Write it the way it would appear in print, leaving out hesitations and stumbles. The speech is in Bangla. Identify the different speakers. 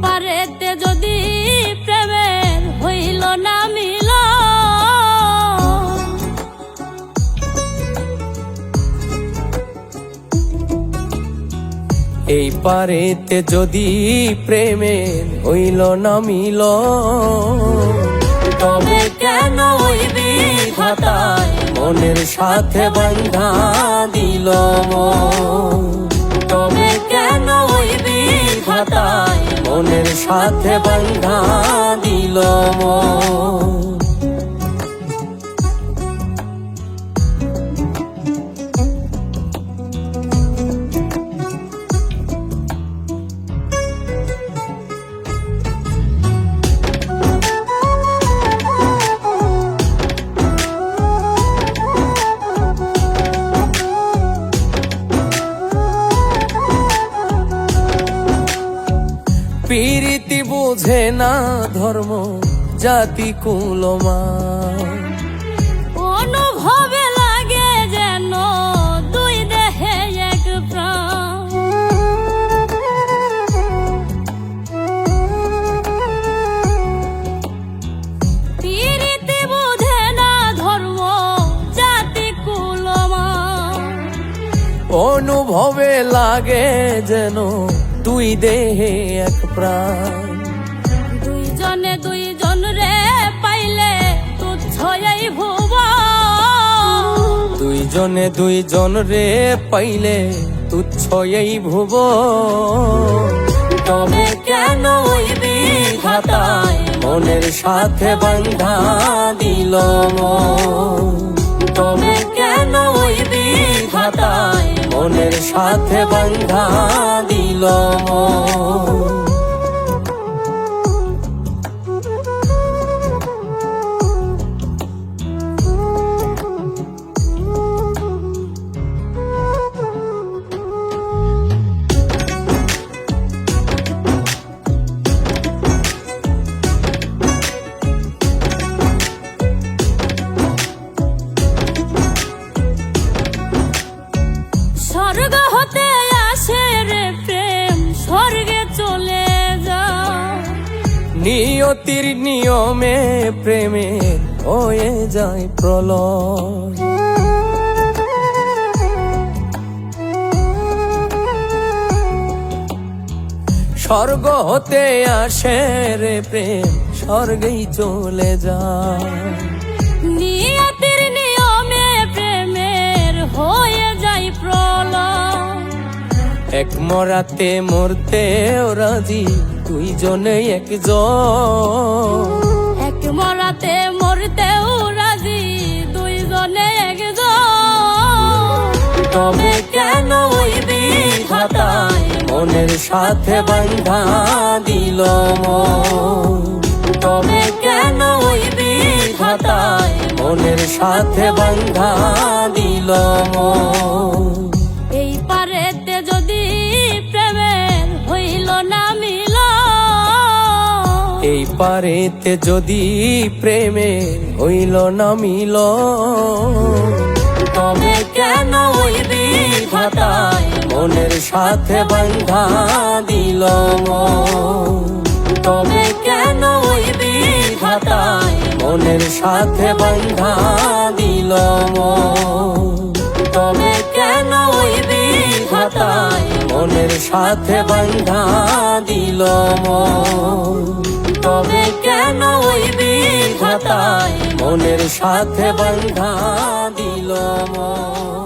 Speaker 1: পারেতে যদি প্রেমের হইল না মিল,
Speaker 2: এই পারেতে যদি প্রেমের হইল না মিল,
Speaker 1: তবে কেন ওই বিধাতায়
Speaker 2: মনের সাথে বাঁধা দিল মন।
Speaker 1: তবে কেন ওই বিধাতায়
Speaker 2: মনের সাথে বাঁধা দিল মন। প্রীতি বুঝে না ধর্ম জাতি কুলমান,
Speaker 1: অনুভবে লাগে যেন দুই দেহে এক প্রাণ। প্রীতি বুঝে না ধর্ম জাতি কুলমান,
Speaker 2: অনুভবে লাগে যেন দুই দেহে এক প্রাণ।
Speaker 1: দুইজনে দুইজন রে পাইলে তুচ্ছ এই ভুবন,
Speaker 2: দুইজনে দুইজন রে পাইলে তুচ্ছ এই ভুবন।
Speaker 1: তবে কেন ওই বিধাতায়
Speaker 2: মনের সাথে বাঁধা দিল মন।
Speaker 1: তবে কেন ওই বিধাতায়
Speaker 2: মনের সাথে বাঁধা দিল মন।
Speaker 1: স্বর্গ হতে আসে রে প্রেম, স্বর্গে চলে যায়।
Speaker 2: নিয়তির নিয়মে প্রেমে হয়ে যায় প্রলয়। স্বর্গ হতে আসে রে প্রেম, স্বর্গেই চলে যায়।
Speaker 1: নিয়তির নিয়মে প্রেমের হয়ে যায় প্রলয়।
Speaker 2: এক মরাতে মরতেও রাজি দুইজনে একজন।
Speaker 1: এক মরাতে মরতেও রাজি দুইজনে একজন।
Speaker 2: তবে কেন ওই বিধাতায় মনের সাথে বাঁধা দিল মন।
Speaker 1: তবে কেন ওই বিধাতায়
Speaker 2: মনের সাথে বাঁধা দিল মন।
Speaker 1: এই পারেতে যদি প্রেমের হইল না মিল,
Speaker 2: এই পারেতে যদি প্রেমের হইল না মিল,
Speaker 1: তবে কেন ওই বিধাতায়
Speaker 2: মনের সাথে বাঁধা দিল মন।
Speaker 1: তবে কেন ওই বিধাতায়
Speaker 2: মনের সাথে বাঁধা দিল মন।
Speaker 1: তবে কেন ওই বিধাতায়
Speaker 2: মনের সাথে বাঁধা দিল মন।
Speaker 1: তবে কেন ওই বিধাতায়
Speaker 2: মনের সাথে বাঁধা দিল মন।